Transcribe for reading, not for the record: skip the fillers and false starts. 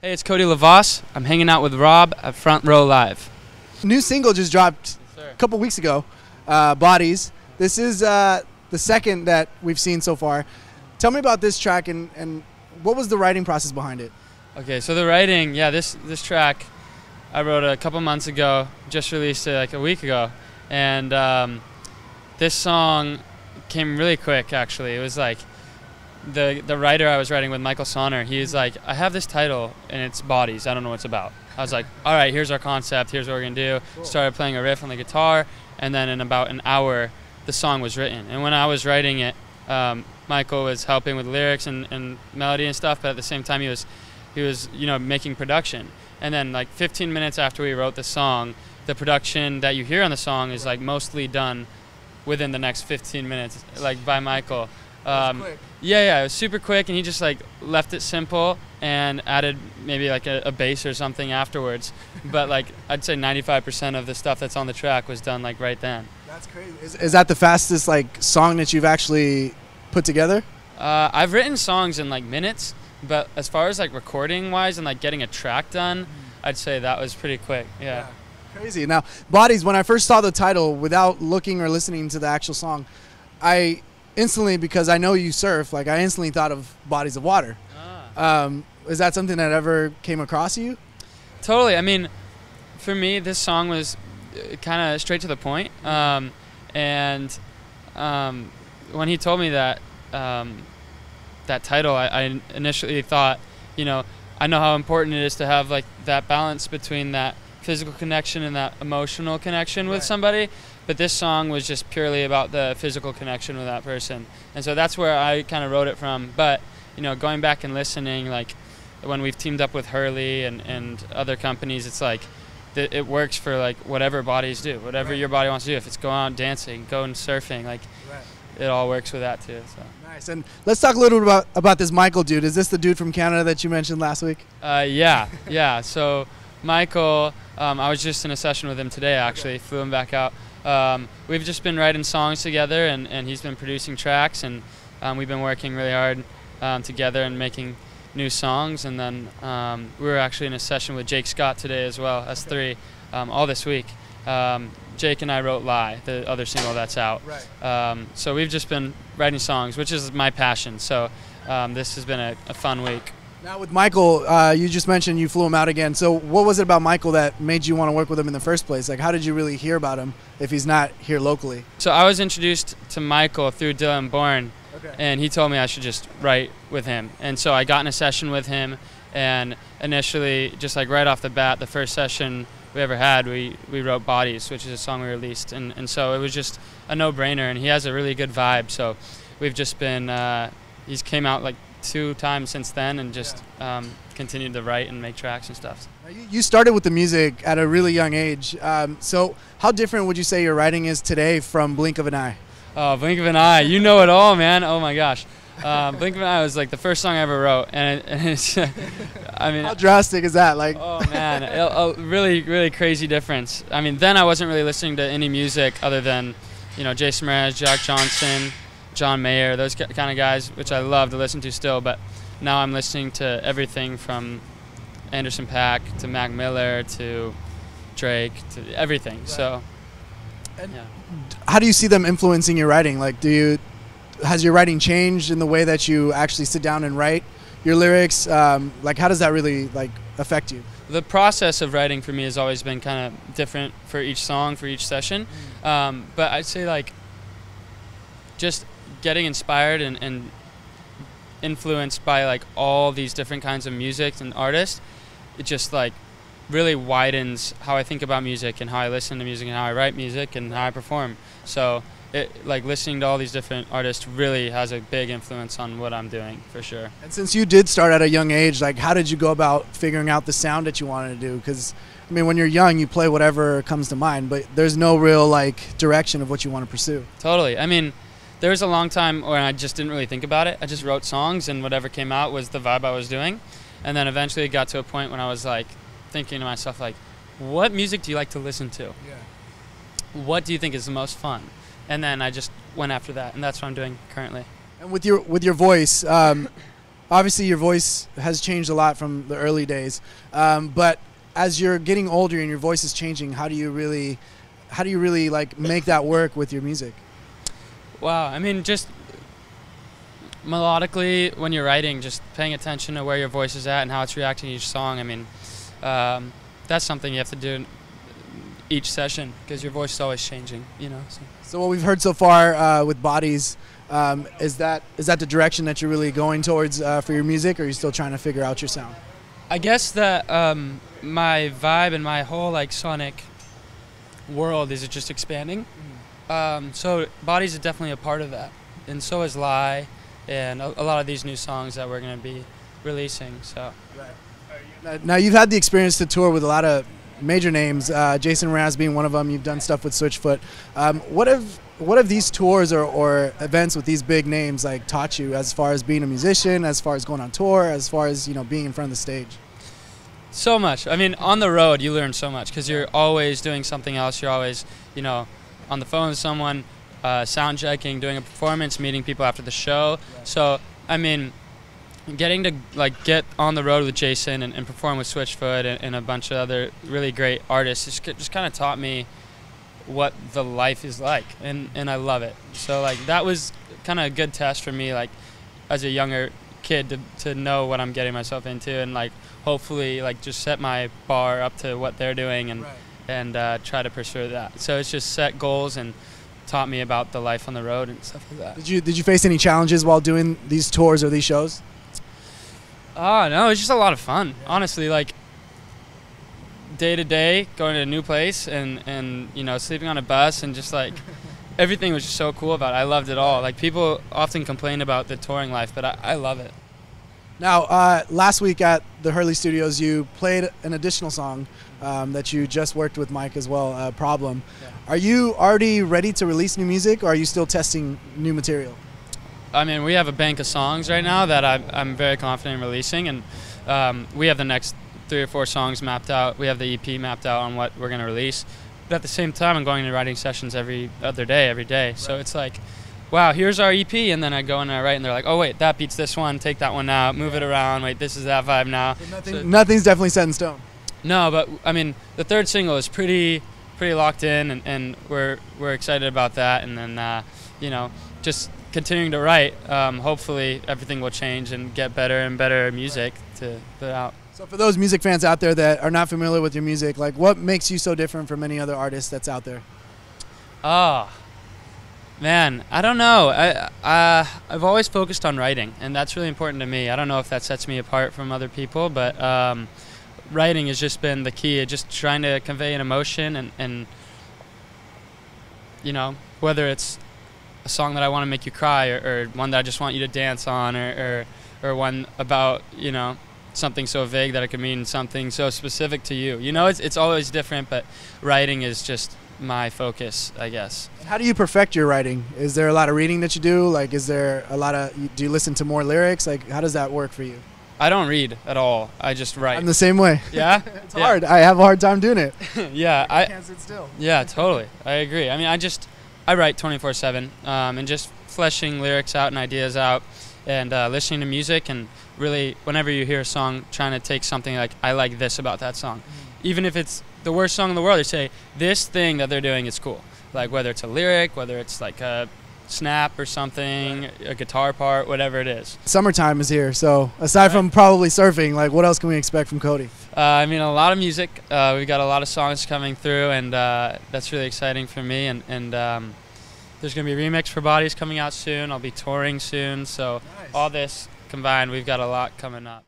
Hey, it's Cody Lovaas. I'm hanging out with Rob at Front Row Live. New single just dropped a couple weeks ago, Bodies. This is the second that we've seen so far. Tell me about this track and what was the writing process behind it? Okay, so the writing, this track I wrote a couple months ago, just released it like a week ago. And this song came really quick, actually. It was like the writer I was writing with, Michael Sonner, he's like, I have this title and it's Bodies. I don't know what it's about. I was like, all right, here's our concept. Here's what we're going to do. Cool. Started playing a riff on the guitar, and then in about an hour, the song was written. And when I was writing it, Michael was helping with lyrics and melody and stuff, but at the same time, he was making production. And then like 15 minutes after we wrote the song, the production that you hear on the song is like mostly done within the next 15 minutes, like by Michael. It was super quick, and he just like left it simple and added maybe like a bass or something afterwards. But like I'd say 95% of the stuff that's on the track was done like right then. That's crazy. Is that the fastest like song that you've actually put together? I've written songs in like minutes, but as far as like recording wise and like getting a track done, I'd say that was pretty quick. Yeah. Crazy. Now, Bodies, when I first saw the title without looking or listening to the actual song, I instantly, because I know you surf, like I instantly thought of Bodies of Water. Is that something that ever came across you? Totally. I mean, for me, this song was kind of straight to the point. And when he told me that that title, I initially thought, I know how important it is to have like that balance between that physical connection and that emotional connection with somebody. But this song was just purely about the physical connection with that person. And so that's where I kind of wrote it from. But, going back and listening, like when we've teamed up with Hurley and other companies, it's like it works for like whatever bodies do, whatever your body wants to do. If it's go out dancing, going surfing, like it all works with that too. So. Nice. And let's talk a little bit about this Michael dude. Is this the dude from Canada that you mentioned last week? Yeah. So Michael, I was just in a session with him today, actually. Flew him back out. We've just been writing songs together, and he's been producing tracks, and we've been working really hard together and making new songs. And then we were actually in a session with Jake Scott today as well, S3, all this week. Jake and I wrote Lie, the other single that's out. So we've just been writing songs, which is my passion. So this has been a fun week. Now with Michael, you just mentioned you flew him out again. So what was it about Michael that made you want to work with him in the first place? Like, how did you really hear about him if he's not here locally? So I was introduced to Michael through Dylan Bourne, and he told me I should just write with him. And so I got in a session with him, and initially, just like right off the bat, the first session we ever had, we wrote Bodies, which is a song we released. And so it was just a no-brainer, and he has a really good vibe. So we've just been, he's came out like 2 times since then, and just continued to write and make tracks and stuff. You started with the music at a really young age. So how different would you say your writing is today from Blink of an Eye? Oh, Blink of an Eye. You know it all, man. Oh, my gosh. Blink of an Eye was like the first song I ever wrote. And it's, I mean. How drastic is that? Like, oh, man. A really, really crazy difference. I mean, then I wasn't really listening to any music other than, Jason Mraz, Jack Johnson, John Mayer, those kind of guys, which I love to listen to still. But now I'm listening to everything from Anderson .Paak to Mac Miller to Drake to everything. So, yeah. How do you see them influencing your writing? Like, has your writing changed in the way that you actually sit down and write your lyrics? Like, how does that really like affect you? The process of writing for me has always been kind of different for each song, for each session. But I'd say like just getting inspired and influenced by like all these different kinds of music and artists, it just like really widens how I think about music and how I listen to music and how I write music and how I perform. So it like listening to all these different artists really has a big influence on what I'm doing, for sure. And since you did start at a young age, like how did you go about figuring out the sound that you wanted to do? Because I mean, when you're young, you play whatever comes to mind, but there's no real like direction of what you want to pursue. Totally. I mean, there was a long time where I just didn't really think about it. I just wrote songs, and whatever came out was the vibe I was doing. And then eventually it got to a point when I was like thinking to myself, like, what music do you like to listen to? What do you think is the most fun? And then I just went after that, and that's what I'm doing currently. And with your voice, obviously your voice has changed a lot from the early days, but as you're getting older and your voice is changing, how do you really like make that work with your music? Wow, I mean, just melodically when you're writing, just paying attention to where your voice is at and how it's reacting to each song. I mean, that's something you have to do each session because your voice is always changing, you know. So what we've heard so far with Bodies, is that the direction that you're really going towards for your music, or are you still trying to figure out your sound? I guess that my vibe and my whole like sonic world is just expanding. So Bodies is definitely a part of that, and so is Lie, and a lot of these new songs that we're going to be releasing. So. Right. Now you've had the experience to tour with a lot of major names, Jason Mraz being one of them. You've done stuff with Switchfoot. What have these tours or events with these big names like taught you as far as being a musician, as far as going on tour, as far as being in front of the stage? So much. I mean, on the road you learn so much because you're always doing something else. You're always on the phone with someone, sound checking, doing a performance, meeting people after the show. Right. So I mean, getting to like get on the road with Jason and perform with Switchfoot and a bunch of other really great artists just kind of taught me what the life is like, and I love it. So like that was kind of a good test for me, like as a younger kid, to know what I'm getting myself into, and like hopefully like just set my bar up to what they're doing and try to pursue that. So it's just set goals and taught me about the life on the road and stuff like that. Did you face any challenges while doing these tours or these shows? Oh no, it's just a lot of fun. Honestly, like day to day, going to a new place and sleeping on a bus and just like everything was just so cool about it. I loved it all. Like people often complain about the touring life, but I love it. Now, last week at the Hurley Studios, you played an additional song that you just worked with Mike as well, Problem. Yeah. Are you already ready to release new music, or are you still testing new material? I mean, we have a bank of songs right now that I'm very confident in releasing, and we have the next 3 or 4 songs mapped out. We have the EP mapped out on what we're going to release. But at the same time, I'm going to writing sessions every day. Right. So it's like, wow, here's our EP, and then I go and I write, and they're like, oh, wait, that beats this one, take that one out, move it around, wait, this is that vibe now. So nothing's definitely set in stone. No, but, I mean, the third single is pretty locked in, and we're excited about that, and then, just continuing to write, hopefully everything will change and get better and better music to put out. So for those music fans out there that are not familiar with your music, like what makes you so different from any other artist that's out there? Oh, man, I don't know. I've always focused on writing, and that's really important to me. I don't know if that sets me apart from other people, but writing has just been the key. Just trying to convey an emotion and whether it's a song that I want to make you cry or one that I just want you to dance on or one about, something so vague that it could mean something so specific to you. It's always different, but writing is just my focus, I guess. How do you perfect your writing? Is there a lot of reading that you do? Like, is there do you listen to more lyrics? Like, how does that work for you? I don't read at all. I just write. I'm the same way. Yeah? It's hard. I have a hard time doing it. Yeah. I can't sit still. Yeah, totally. I agree. I mean, I write 24/7 and just fleshing lyrics out and ideas out and listening to music, and really whenever you hear a song, trying to take something like, I like this about that song. Even if it's the worst song in the world, you say, this thing that they're doing is cool. Like whether it's a lyric, whether it's like a snap or something, a guitar part, whatever it is. Summertime is here, so aside from probably surfing, like what else can we expect from Cody? I mean, a lot of music. We've got a lot of songs coming through, and that's really exciting for me. And there's going to be a remix for Bodies coming out soon. I'll be touring soon. So all this combined, we've got a lot coming up.